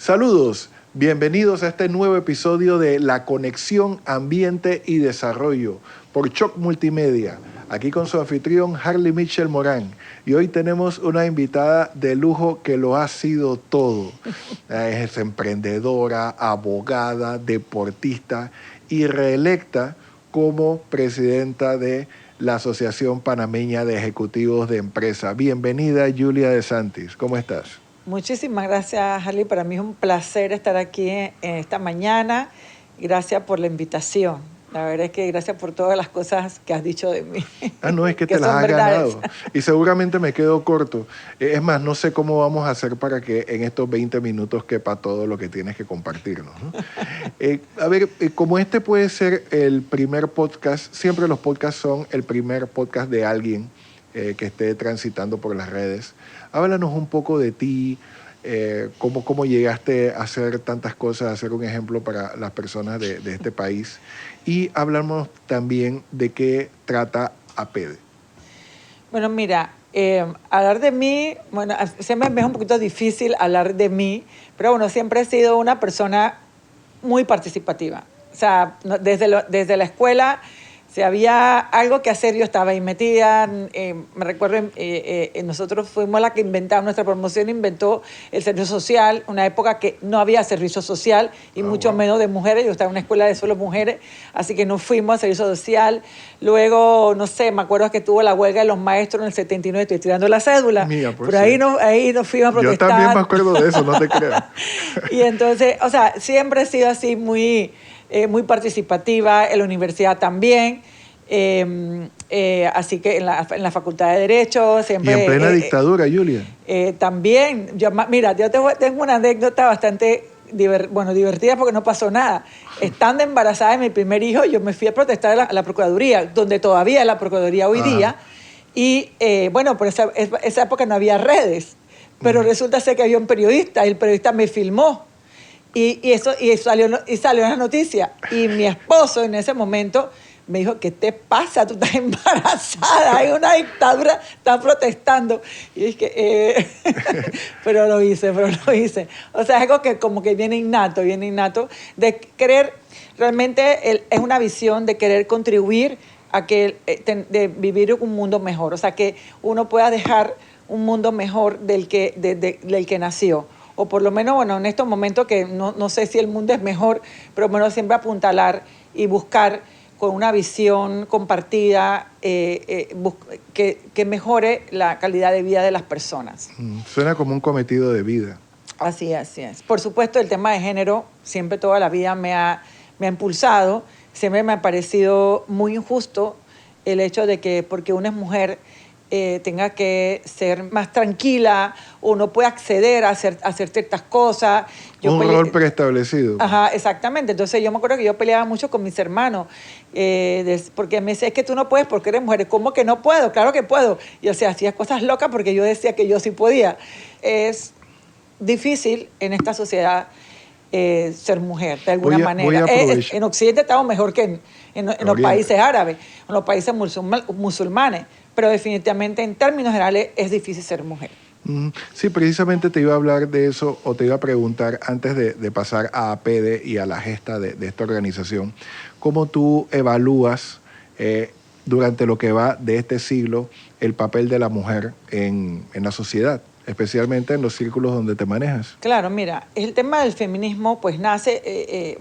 Saludos, bienvenidos a este nuevo episodio de La Conexión Ambiente y Desarrollo por Choc Multimedia. Aquí con su anfitrión Harley Mitchell Morán. Y hoy tenemos una invitada de lujo que lo ha sido todo. Es emprendedora, abogada, deportista y reelecta como presidenta de la Asociación Panameña de Ejecutivos de Empresa. Bienvenida, Julia De Santis. ¿Cómo estás? Muchísimas gracias, Harley. Para mí es un placer estar aquí en esta mañana. Gracias por la invitación. La verdad es que gracias por todas las cosas que has dicho de mí. No, es que que te las has verdades. ganado. Y seguramente me quedo corto. Es más, no sé cómo vamos a hacer para que en estos 20 minutos quepa todo lo que tienes que compartirnos, ¿no? Como este puede ser el primer podcast, siempre los podcasts son el primer podcast de alguien que esté transitando por las redes. Háblanos un poco de ti, cómo llegaste a hacer tantas cosas, a ser un ejemplo para las personas de este país. Y hablamos también de qué trata APEDE. Bueno, mira, hablar de mí, bueno, siempre me es un poquito difícil hablar de mí, pero bueno, siempre he sido una persona muy participativa. O sea, desde la escuela, si había algo que hacer, yo estaba ahí metida. Me recuerdo, nosotros fuimos la que inventamos, nuestra promoción inventó el servicio social, una época que no había servicio social y mucho menos de mujeres. Yo estaba en una escuela de solo mujeres, así que no fuimos al servicio social. Luego, no sé, me acuerdo que tuvo la huelga de los maestros en el 79, estoy tirando la cédula. Mía, pues Pero sí. ahí nos fuimos a protestar. Yo también me acuerdo de eso, no te creas. Y entonces, o sea, siempre he sido así muy participativa, en la universidad también. Así que en la Facultad de Derecho siempre... Y en plena dictadura, Julia. También, mira, yo tengo una anécdota bastante divertida porque no pasó nada. Estando embarazada de mi primer hijo, yo me fui a protestar a la Procuraduría, donde todavía es la Procuraduría hoy día. Y por esa época no había redes, pero resulta ser que había un periodista y el periodista me filmó. Y salió en la noticia. Y mi esposo en ese momento me dijo, ¿qué te pasa? Tú estás embarazada, hay una dictadura, estás protestando. Y dije, pero lo hice. O sea, es algo que como que viene innato, de querer, realmente es una visión de querer contribuir a de vivir un mundo mejor. O sea, que uno pueda dejar un mundo mejor del que nació. O por lo menos, bueno, en estos momentos que no sé si el mundo es mejor, pero bueno, siempre apuntalar y buscar con una visión compartida que mejore la calidad de vida de las personas. Suena como un cometido de vida. Así es. Por supuesto, el tema de género siempre toda la vida me ha impulsado. Siempre me ha parecido muy injusto el hecho de que porque una es mujer tenga que ser más tranquila o no puede acceder a hacer ciertas cosas. Un rol preestablecido. Ajá, exactamente. Entonces yo me acuerdo que yo peleaba mucho con mis hermanos porque me decía, es que tú no puedes porque eres mujer. ¿Cómo que no puedo? Claro que puedo. Y o sea, hacía cosas locas porque yo decía que yo sí podía. Es difícil en esta sociedad ser mujer, de alguna manera. En Occidente estamos mejor que en los países árabes, en los países musulmanes, pero definitivamente en términos generales es difícil ser mujer. Sí, precisamente te iba a hablar de eso o te iba a preguntar antes de pasar a APEDE y a la gesta de esta organización, ¿cómo tú evalúas durante lo que va de este siglo el papel de la mujer en la sociedad, especialmente en los círculos donde te manejas? Claro, mira, el tema del feminismo pues nace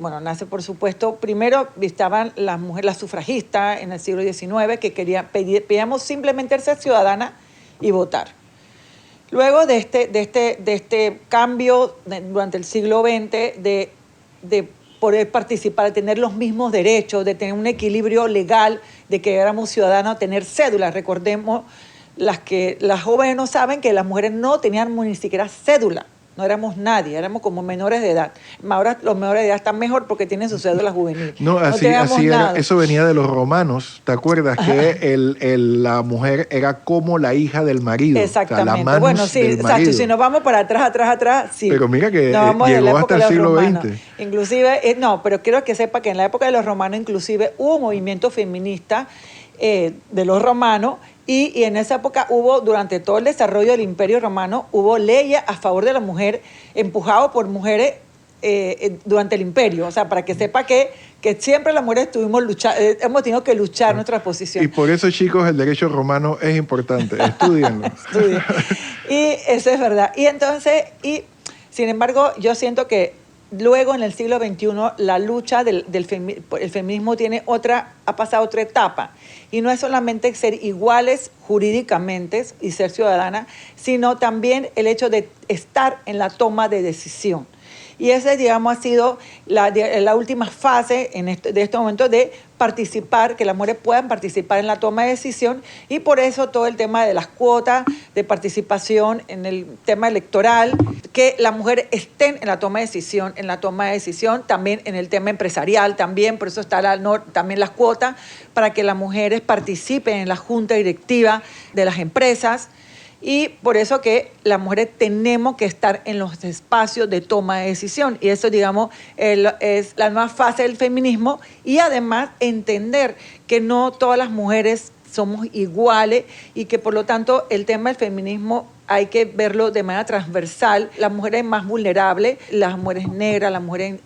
por supuesto, primero estaban las mujeres, las sufragistas en el siglo XIX que pedíamos simplemente ser ciudadana y votar. Luego de este cambio durante el siglo XX de poder participar, de tener los mismos derechos, de tener un equilibrio legal, de que éramos ciudadanos, tener cédulas. Recordemos, las jóvenes no saben que las mujeres no tenían ni siquiera cédula. No éramos nadie, éramos como menores de edad. Ahora los menores de edad están mejor porque tienen su cédula juvenil. No, así era, eso venía de los romanos. ¿Te acuerdas que la mujer era como la hija del marido? Exactamente. O sea, la bueno, sí, exacto. Si nos vamos para atrás, sí. Pero mira que llegó hasta el siglo XX. Inclusive, pero quiero que sepa que en la época de los romanos inclusive hubo un movimiento feminista de los romanos Y en esa época hubo, durante todo el desarrollo del Imperio Romano, hubo leyes a favor de la mujer, empujado por mujeres durante el imperio. O sea, para que sepa que siempre las mujeres hemos tenido que luchar nuestra posición. Y por eso, chicos, el derecho romano es importante. Estudienlo. Estudien. Y eso es verdad. Y entonces, sin embargo, yo siento que luego en el siglo XXI la lucha el feminismo ha pasado otra etapa. Y no es solamente ser iguales jurídicamente y ser ciudadana, sino también el hecho de estar en la toma de decisión. Y ese, digamos, ha sido la última fase de este momento de participar, que las mujeres puedan participar en la toma de decisión, y por eso todo el tema de las cuotas de participación en el tema electoral, que las mujeres estén en la toma de decisión, también en el tema empresarial, también, por eso está también las cuotas, para que las mujeres participen en la junta directiva de las empresas. Y por eso que las mujeres tenemos que estar en los espacios de toma de decisión. Y eso, digamos, es la nueva fase del feminismo. Y además entender que no todas las mujeres somos iguales y que por lo tanto el tema del feminismo hay que verlo de manera transversal. Las mujeres más vulnerables, las mujeres negras, las mujeres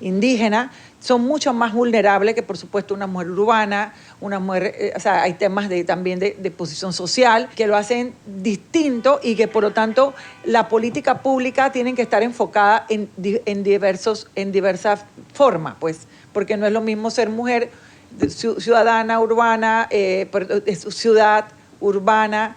indígenas, son mucho más vulnerables que, por supuesto, una mujer urbana, una mujer, o sea, hay temas también de posición social que lo hacen distinto y que, por lo tanto, la política pública tiene que estar enfocada en diversas formas, pues, porque no es lo mismo ser mujer ciudadana, urbana, ciudad, urbana,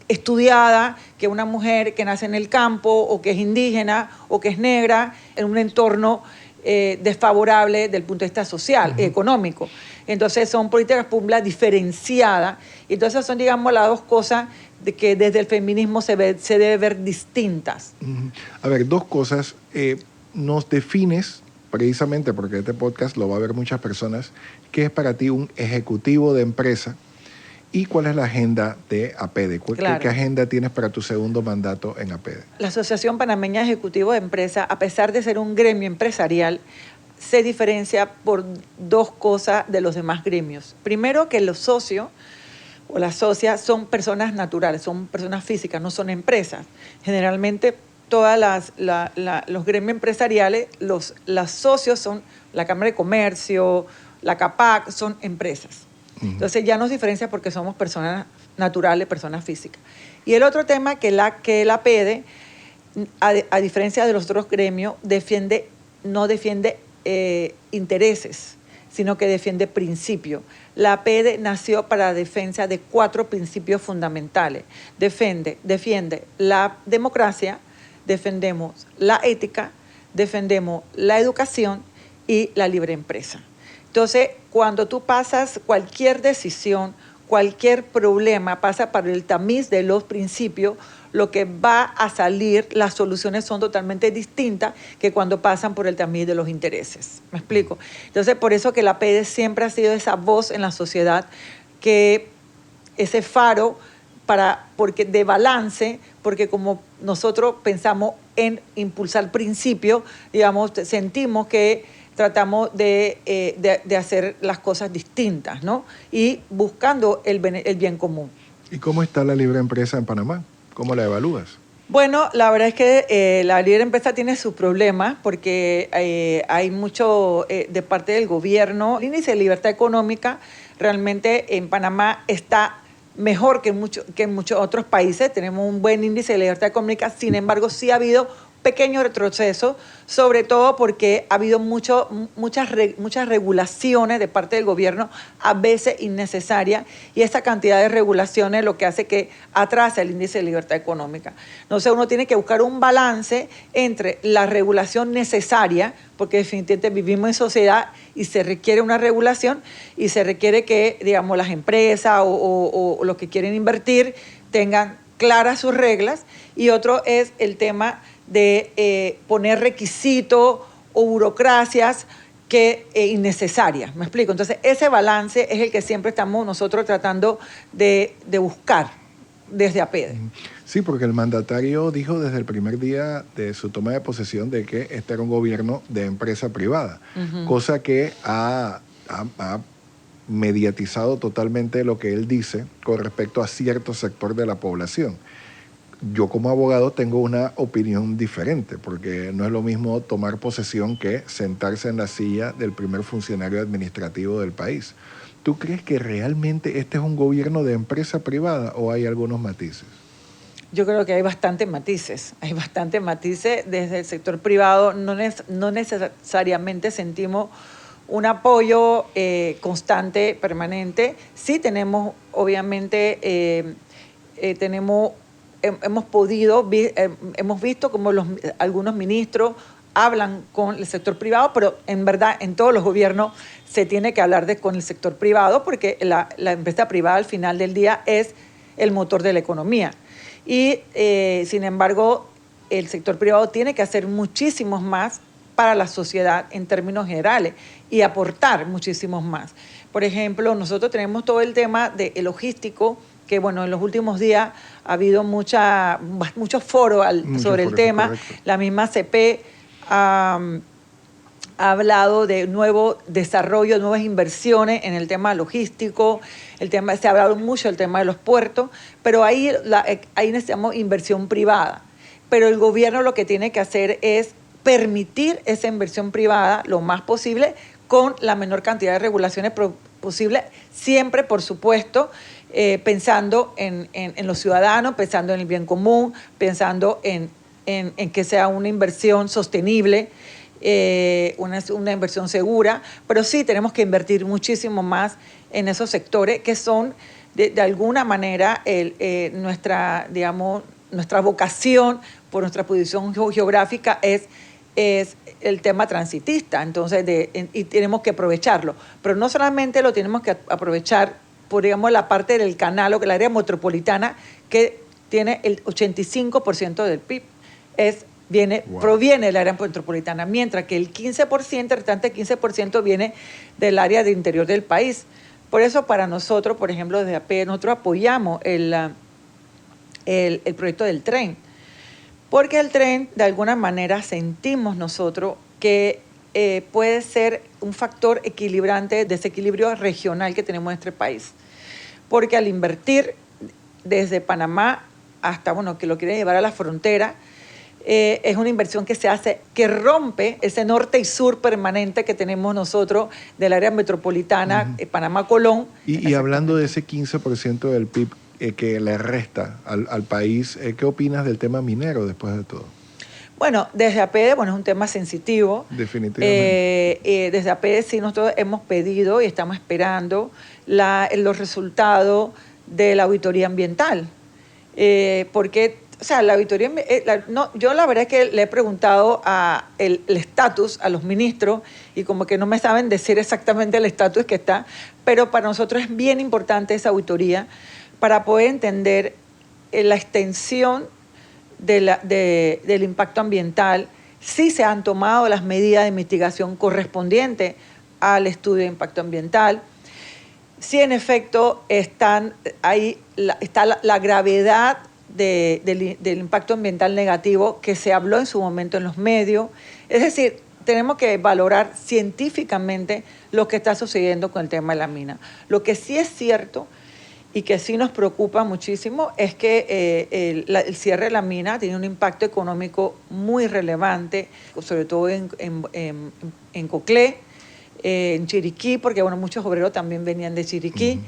estudiada, que una mujer que nace en el campo o que es indígena o que es negra en un entorno desfavorable desde el punto de vista social, económico. Entonces son políticas públicas diferenciadas. Entonces son, digamos, las dos cosas de que desde el feminismo se debe ver distintas. A ver, dos cosas. Nos defines, precisamente porque este podcast lo va a ver muchas personas, qué es para ti un ejecutivo de empresa y cuál es la agenda de APEDE. Claro. ¿Qué agenda tienes para tu segundo mandato en APEDE? La Asociación Panameña de Ejecutivos de Empresa, a pesar de ser un gremio empresarial, se diferencia por dos cosas de los demás gremios. Primero, que los socios o las socias son personas naturales, son personas físicas, no son empresas. Generalmente, todos los gremios empresariales, los socios son la Cámara de Comercio, la CAPAC, son empresas. Entonces ya nos diferencia porque somos personas naturales, personas físicas. Y el otro tema que la APEDE, a diferencia de los otros gremios, no defiende intereses, sino que defiende principios. La APEDE nació para la defensa de 4 principios fundamentales. Defiende la democracia, defendemos la ética, defendemos la educación y la libre empresa. Entonces, cuando tú pasas cualquier decisión, cualquier problema, pasa por el tamiz de los principios, lo que va a salir, las soluciones son totalmente distintas que cuando pasan por el tamiz de los intereses. ¿Me explico? Entonces, por eso que la APEDE siempre ha sido esa voz en la sociedad, que ese faro de balance, porque como nosotros pensamos en impulsar principios, digamos, sentimos que tratamos de hacer las cosas distintas, ¿no? Y buscando el bien común. ¿Y cómo está la libre empresa en Panamá? ¿Cómo la evalúas? Bueno, la verdad es que la libre empresa tiene sus problemas porque hay mucho de parte del gobierno. El índice de libertad económica realmente en Panamá está mejor que en muchos otros países. Tenemos un buen índice de libertad económica, sin embargo, sí ha habido pequeño retroceso, sobre todo porque ha habido muchas regulaciones de parte del gobierno, a veces innecesarias, y esa cantidad de regulaciones lo que hace que atrase el índice de libertad económica. Entonces uno tiene que buscar un balance entre la regulación necesaria, porque definitivamente vivimos en sociedad y se requiere una regulación y se requiere que, digamos, las empresas o los que quieren invertir tengan claras sus reglas, y otro es el tema de poner requisitos o burocracias innecesarias. ¿Me explico? Entonces, ese balance es el que siempre estamos nosotros tratando de buscar desde APEDE. Sí, porque el mandatario dijo desde el primer día de su toma de posesión de que este era un gobierno de empresa privada, cosa que ha mediatizado totalmente lo que él dice con respecto a cierto sector de la población. Yo como abogado tengo una opinión diferente, porque no es lo mismo tomar posesión que sentarse en la silla del primer funcionario administrativo del país. ¿Tú crees que realmente este es un gobierno de empresa privada o hay algunos matices? Yo creo que hay bastantes matices. Hay bastantes matices desde el sector privado. No necesariamente sentimos un apoyo constante, permanente. Sí tenemos, obviamente, hemos visto como algunos ministros hablan con el sector privado, pero en verdad en todos los gobiernos se tiene que hablar con el sector privado porque la empresa privada al final del día es el motor de la economía. Y sin embargo, el sector privado tiene que hacer muchísimos más para la sociedad en términos generales y aportar muchísimos más. Por ejemplo, nosotros tenemos todo el tema de logístico, que bueno, en los últimos días ha habido mucho foro sobre el tema. Correcto. La misma CP ha hablado de nuevo desarrollo, nuevas inversiones en el tema logístico, se ha hablado mucho del tema de los puertos, pero ahí necesitamos inversión privada. Pero el gobierno lo que tiene que hacer es permitir esa inversión privada lo más posible con la menor cantidad de regulaciones posible, siempre, por supuesto, pensando en los ciudadanos, pensando en el bien común, pensando en que sea una inversión sostenible, una inversión segura, pero sí tenemos que invertir muchísimo más en esos sectores que son, de alguna manera, nuestra vocación por nuestra posición geográfica es el tema transitista, entonces y tenemos que aprovecharlo, pero no solamente lo tenemos que aprovechar por, digamos, la parte del canal o que el área metropolitana que tiene el 85% del PIB proviene del área metropolitana, mientras que el 15%, el restante 15% viene del área de interior del país. Por eso para nosotros, por ejemplo, desde AP, nosotros apoyamos el proyecto del tren, porque el tren, de alguna manera, sentimos nosotros que puede ser un factor equilibrante, desequilibrio regional que tenemos en este país. Porque al invertir desde Panamá hasta, que lo quieren llevar a la frontera, es una inversión que se hace, que rompe ese norte y sur permanente que tenemos nosotros del área metropolitana, Panamá-Colón. Y hablando de ese 15% del PIB que le resta al país, ¿qué opinas del tema minero después de todo? Bueno, desde APD, es un tema sensitivo. Definitivamente. Desde APD sí nosotros hemos pedido y estamos esperando los resultados de la auditoría ambiental. Porque, la auditoría, yo la verdad es que le he preguntado el estatus a los ministros y como que no me saben decir exactamente el estatus que está, pero para nosotros es bien importante esa auditoría para poder entender la extensión del impacto ambiental, si se han tomado las medidas de mitigación correspondientes al estudio de impacto ambiental, si en efecto está la gravedad del impacto ambiental negativo que se habló en su momento en los medios. Es decir, tenemos que valorar científicamente lo que está sucediendo con el tema de la mina. Lo que sí es cierto y que sí nos preocupa muchísimo es que el cierre de la mina tiene un impacto económico muy relevante, sobre todo en Coclé, en Chiriquí, porque muchos obreros también venían de Chiriquí.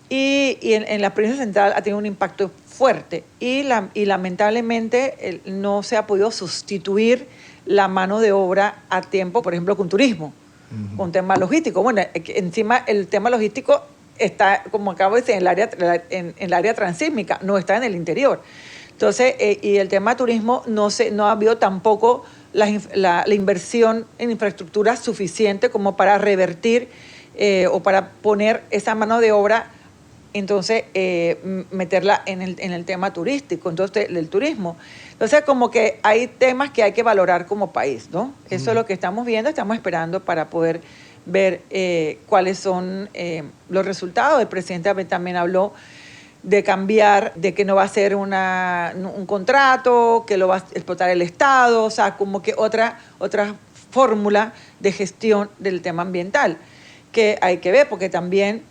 Y en la provincia central ha tenido un impacto fuerte y lamentablemente no se ha podido sustituir la mano de obra a tiempo, por ejemplo, con turismo, con tema logístico. Encima el tema logístico está, como acabo de decir, en el área transísmica, no está en el interior. Entonces, y el tema turismo, no ha habido tampoco la inversión en infraestructura suficiente como para revertir o para poner esa mano de obra, entonces meterla en el tema turístico, entonces el turismo. Entonces, como que hay temas que hay que valorar como país, ¿no? Eso es lo que estamos viendo, estamos esperando para poder ver cuáles son los resultados. El presidente también habló de cambiar, de que no va a ser un contrato, que lo va a explotar el Estado, o sea, como que otra fórmula de gestión del tema ambiental. que hay que ver, porque también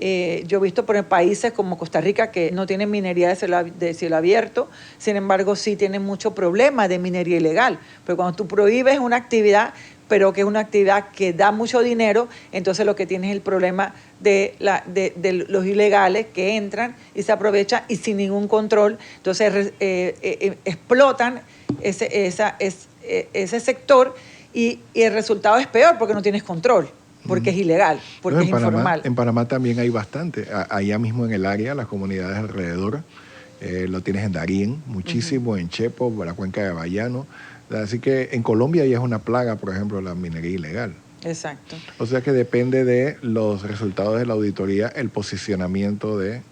yo he visto por países como Costa Rica que no tienen minería de cielo abierto, sin embargo sí tienen mucho problema de minería ilegal, porque cuando tú prohíbes una actividad, pero que es una actividad que da mucho dinero, entonces lo que tienes es el problema de los ilegales que entran y se aprovechan y sin ningún control, entonces explotan ese sector y el resultado es peor porque no tienes control, porque es ilegal, porque No, es informal. En Panamá también hay bastante. Allá mismo en el área, las comunidades alrededor, lo tienes en Darién, muchísimo, en Chepo, la cuenca de Bayano. Así que en Colombia ya es una plaga, por ejemplo, la minería ilegal. Exacto. O sea que depende de los resultados de la auditoría, el posicionamiento de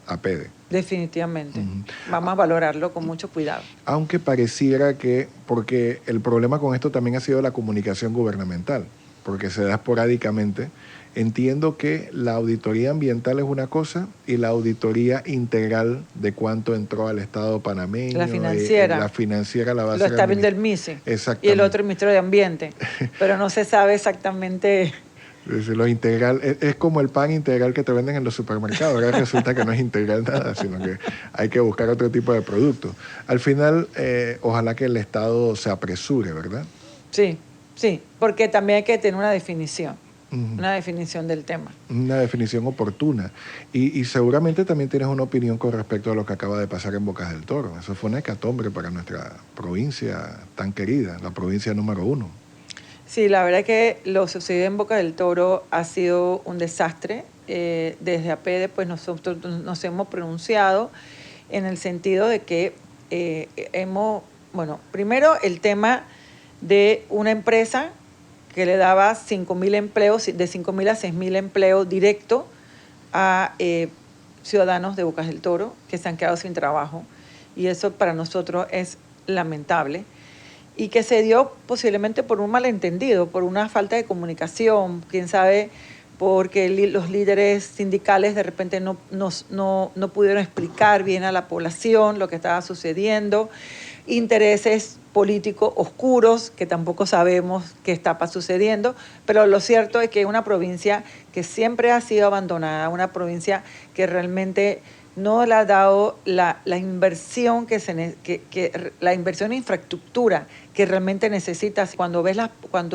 APEDE. Definitivamente. Vamos a valorarlo con mucho cuidado. Aunque pareciera que, porque el problema con esto también ha sido la comunicación gubernamental, porque se da esporádicamente. Entiendo que la auditoría ambiental es una cosa y la auditoría integral de cuánto entró al Estado panameño. La financiera. La financiera la va a Lo hacer está viendo el MISE. Exactamente. Y el otro el Ministerio de Ambiente. Pero no se sabe exactamente. Lo integral es como el pan integral que te venden en los supermercados. Ahora resulta que no es integral nada, sino que hay que buscar otro tipo de producto. Al final, ojalá que el Estado se apresure, ¿verdad? Sí, sí, porque también hay que tener una definición. Una definición del tema. Una definición oportuna. Y seguramente también tienes una opinión con respecto a lo que acaba de pasar en Bocas del Toro. Eso fue una hecatombe para nuestra provincia tan querida, la provincia número 1. Sí, la verdad es que lo sucedido en Bocas del Toro ha sido un desastre. Desde APEDE, pues nosotros nos hemos pronunciado en el sentido de que primero el tema de una empresa que le daba 5.000 empleos, de 5.000 a 6.000 empleos directos a ciudadanos de Bocas del Toro que se han quedado sin trabajo. Y eso para nosotros es lamentable. Y que se dio posiblemente por un malentendido, por una falta de comunicación, quién sabe, porque los líderes sindicales de repente no pudieron explicar bien a la población lo que estaba sucediendo, intereses políticos oscuros que tampoco sabemos qué está sucediendo, pero lo cierto es que es una provincia que siempre ha sido abandonada, una provincia que realmente no le ha dado la inversión la inversión en infraestructura que realmente necesitas. Cuando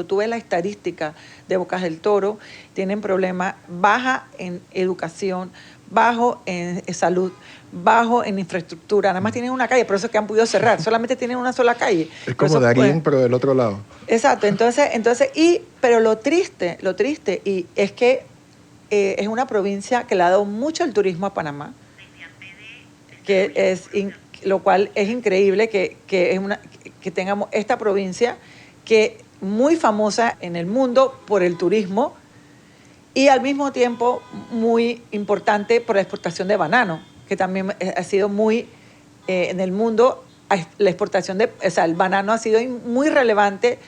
tú ves la estadística de Bocas del Toro, tienen problemas baja en educación, bajo en salud, bajo en infraestructura. Nada más tienen una calle, por eso es que han podido cerrar. Solamente tienen una sola calle. Es como Darién, pero del otro lado. Exacto. Pero lo triste, y es que es una provincia que le ha dado mucho el turismo a Panamá, lo cual es increíble que tengamos esta provincia que muy famosa en el mundo por el turismo y al mismo tiempo muy importante por la exportación de banano, que también ha sido muy en el mundo, la exportación el banano ha sido muy relevante,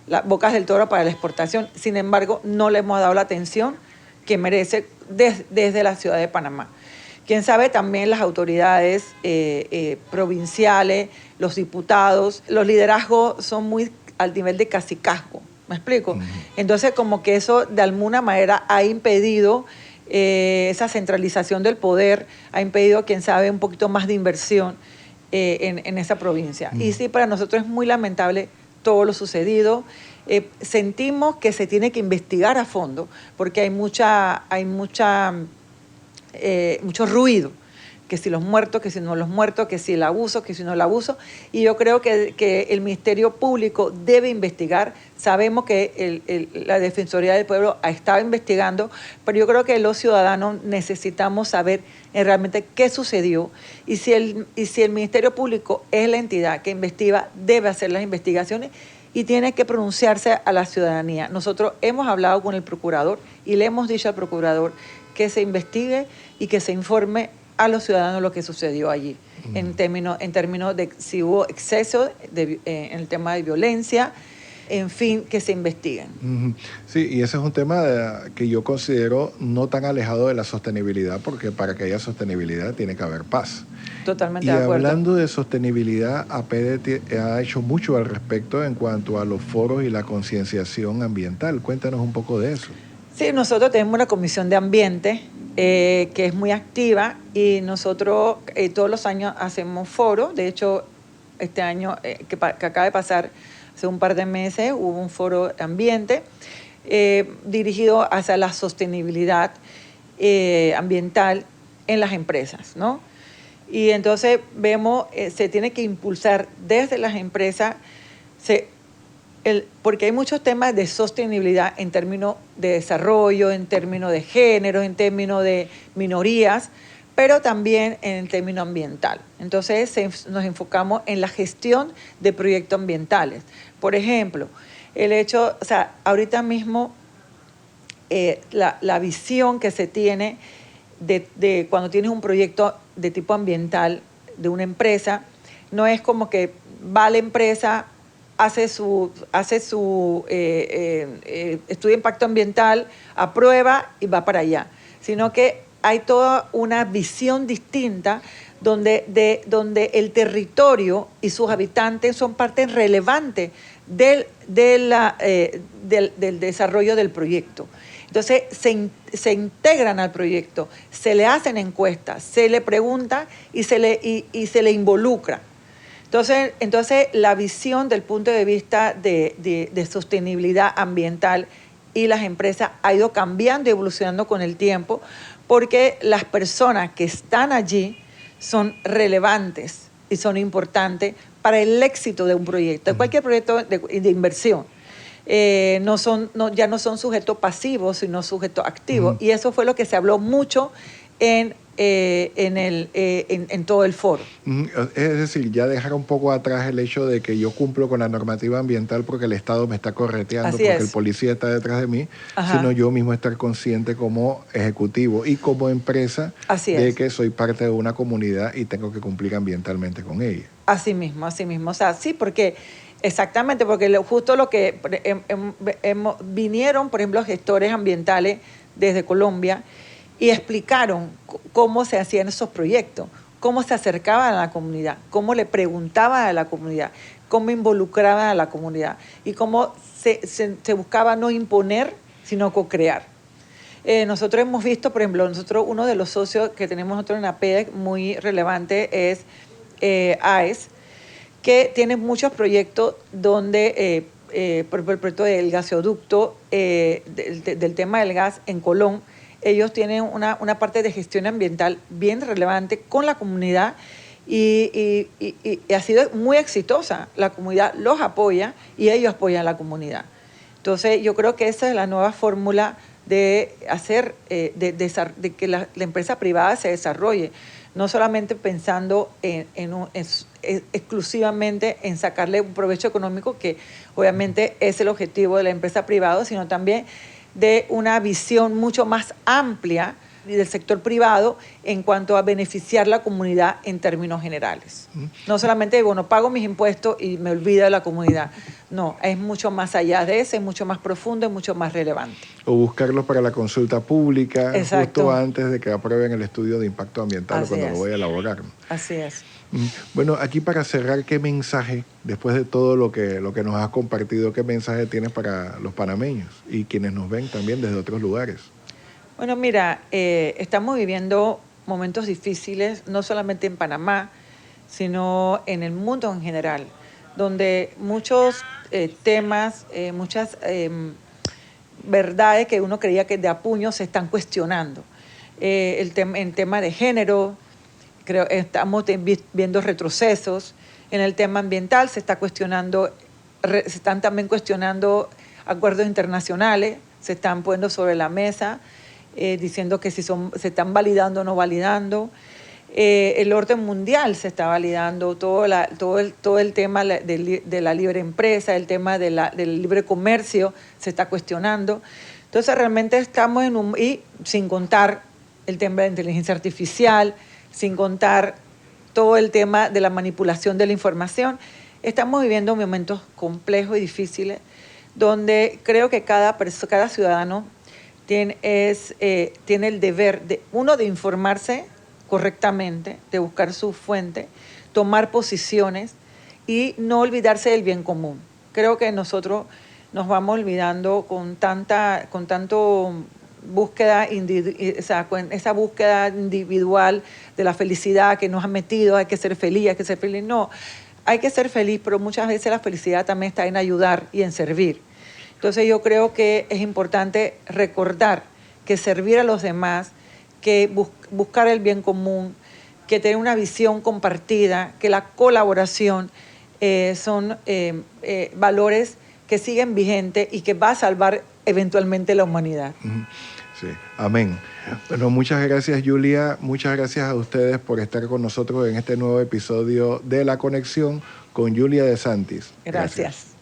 las Bocas del Toro para la exportación. Sin embargo, no le hemos dado la atención que merece desde la ciudad de Panamá. Quién sabe, también las autoridades provinciales, los diputados, los liderazgos son muy al nivel de cacicazgo, ¿me explico? Entonces, como que eso de alguna manera ha impedido esa centralización del poder, ha impedido, quién sabe, un poquito más de inversión en esa provincia. Y sí, para nosotros es muy lamentable todo lo sucedido. Sentimos que se tiene que investigar a fondo, porque hay mucho ruido, que si los muertos, que si no los muertos, que si el abuso, que si no el abuso, y yo creo que el Ministerio Público debe investigar. Sabemos que la Defensoría del Pueblo ha estado investigando, pero yo creo que los ciudadanos necesitamos saber realmente qué sucedió, y si el Ministerio Público es la entidad que investiga, debe hacer las investigaciones y tiene que pronunciarse a la ciudadanía. Nosotros hemos hablado con el procurador y le hemos dicho al procurador que se investigue y que se informe a los ciudadanos lo que sucedió allí, en términos de si hubo exceso en el tema de violencia, en fin, que se investiguen. Sí, y ese es un tema que yo considero no tan alejado de la sostenibilidad, porque para que haya sostenibilidad tiene que haber paz. Totalmente de acuerdo. Y hablando de sostenibilidad, APEDE ha hecho mucho al respecto en cuanto a los foros y la concienciación ambiental. Cuéntanos un poco de eso. Sí, nosotros tenemos una comisión de ambiente que es muy activa y nosotros todos los años hacemos foros. De hecho, este año que acaba de pasar, hace un par de meses, hubo un foro de ambiente dirigido hacia la sostenibilidad ambiental en las empresas, ¿no? Y entonces vemos, se tiene que impulsar desde las empresas, porque hay muchos temas de sostenibilidad en términos de desarrollo, en términos de género, en términos de minorías, pero también en el término ambiental. Entonces nos enfocamos en la gestión de proyectos ambientales. Por ejemplo, el hecho, o sea, ahorita mismo la visión que se tiene de cuando tienes un proyecto de tipo ambiental de una empresa, no es como que va la empresa, hace su estudio de impacto ambiental, aprueba y va para allá, sino que hay toda una visión distinta donde el territorio y sus habitantes son parte relevante del desarrollo del proyecto. Entonces se integran al proyecto, se le hacen encuestas, se le pregunta y se le involucra. Entonces la visión del punto de vista de sostenibilidad ambiental y las empresas ha ido cambiando y evolucionando con el tiempo porque las personas que están allí son relevantes y son importantes para el éxito de un proyecto, de cualquier proyecto de inversión. Ya no son sujetos pasivos, sino sujetos activos. Y eso fue lo que se habló mucho en todo el foro. Es decir, ya dejar un poco atrás el hecho de que yo cumplo con la normativa ambiental porque el Estado me está correteando, Así porque es. el policía está detrás de mí, Ajá. sino yo mismo estar consciente como ejecutivo y como empresa Así de es. que soy parte de una comunidad y tengo que cumplir ambientalmente con ella. Así mismo. O sea, sí, porque exactamente, porque justo lo que vinieron, por ejemplo, gestores ambientales desde Colombia y explicaron cómo se hacían esos proyectos, cómo se acercaban a la comunidad, cómo le preguntaban a la comunidad, cómo involucraban a la comunidad y cómo se buscaba no imponer, sino co-crear. Nosotros hemos visto, por ejemplo, uno de los socios que tenemos nosotros en APEC muy relevante es AES, que tiene muchos proyectos donde, por ejemplo, el proyecto del gaseoducto, del tema del gas en Colón, ellos tienen una parte de gestión ambiental bien relevante con la comunidad y ha sido muy exitosa. La comunidad los apoya y ellos apoyan a la comunidad. Entonces, yo creo que esa es la nueva fórmula de hacer, de que la empresa privada se desarrolle, no solamente pensando exclusivamente en sacarle un provecho económico, que obviamente es el objetivo de la empresa privada, sino también de una visión mucho más amplia del sector privado en cuanto a beneficiar la comunidad en términos generales. No solamente, bueno, pago mis impuestos y me olvido de la comunidad. No, es mucho más allá de eso, es mucho más profundo, es mucho más relevante. O buscarlos para la consulta pública. Exacto. Justo antes de que aprueben el estudio de impacto ambiental. Así cuando es. lo voy a elaborar. Así es. Bueno, aquí para cerrar, ¿qué mensaje, después de todo lo que nos has compartido, qué mensaje tienes para los panameños y quienes nos ven también desde otros lugares? Bueno, mira, estamos viviendo momentos difíciles, no solamente en Panamá, sino en el mundo en general, donde muchos temas, muchas verdades que uno creía que de a puño se están cuestionando. El tema de género, estamos viendo retrocesos. En el tema ambiental se están también cuestionando acuerdos internacionales, se están poniendo sobre la mesa, diciendo que se están validando o no validando. El orden mundial se está validando, todo el tema de la libre empresa, el tema del libre comercio se está cuestionando. Entonces realmente estamos y sin contar el tema de la inteligencia artificial, sin contar todo el tema de la manipulación de la información, estamos viviendo momentos complejos y difíciles donde creo que cada ciudadano tiene el deber, de informarse correctamente, de buscar su fuente, tomar posiciones y no olvidarse del bien común. Creo que nosotros nos vamos olvidando con tanto búsqueda, o sea, con esa búsqueda individual de la felicidad que nos han metido, hay que ser feliz, hay que ser feliz. No, hay que ser feliz, pero muchas veces la felicidad también está en ayudar y en servir. Entonces yo creo que es importante recordar que servir a los demás, que buscar el bien común, que tener una visión compartida, que la colaboración son valores que siguen vigentes y que va a salvar eventualmente la humanidad. Sí, amén. Bueno, muchas gracias, Julia. Muchas gracias a ustedes por estar con nosotros en este nuevo episodio de La Conexión con Julia DeSantis. Gracias.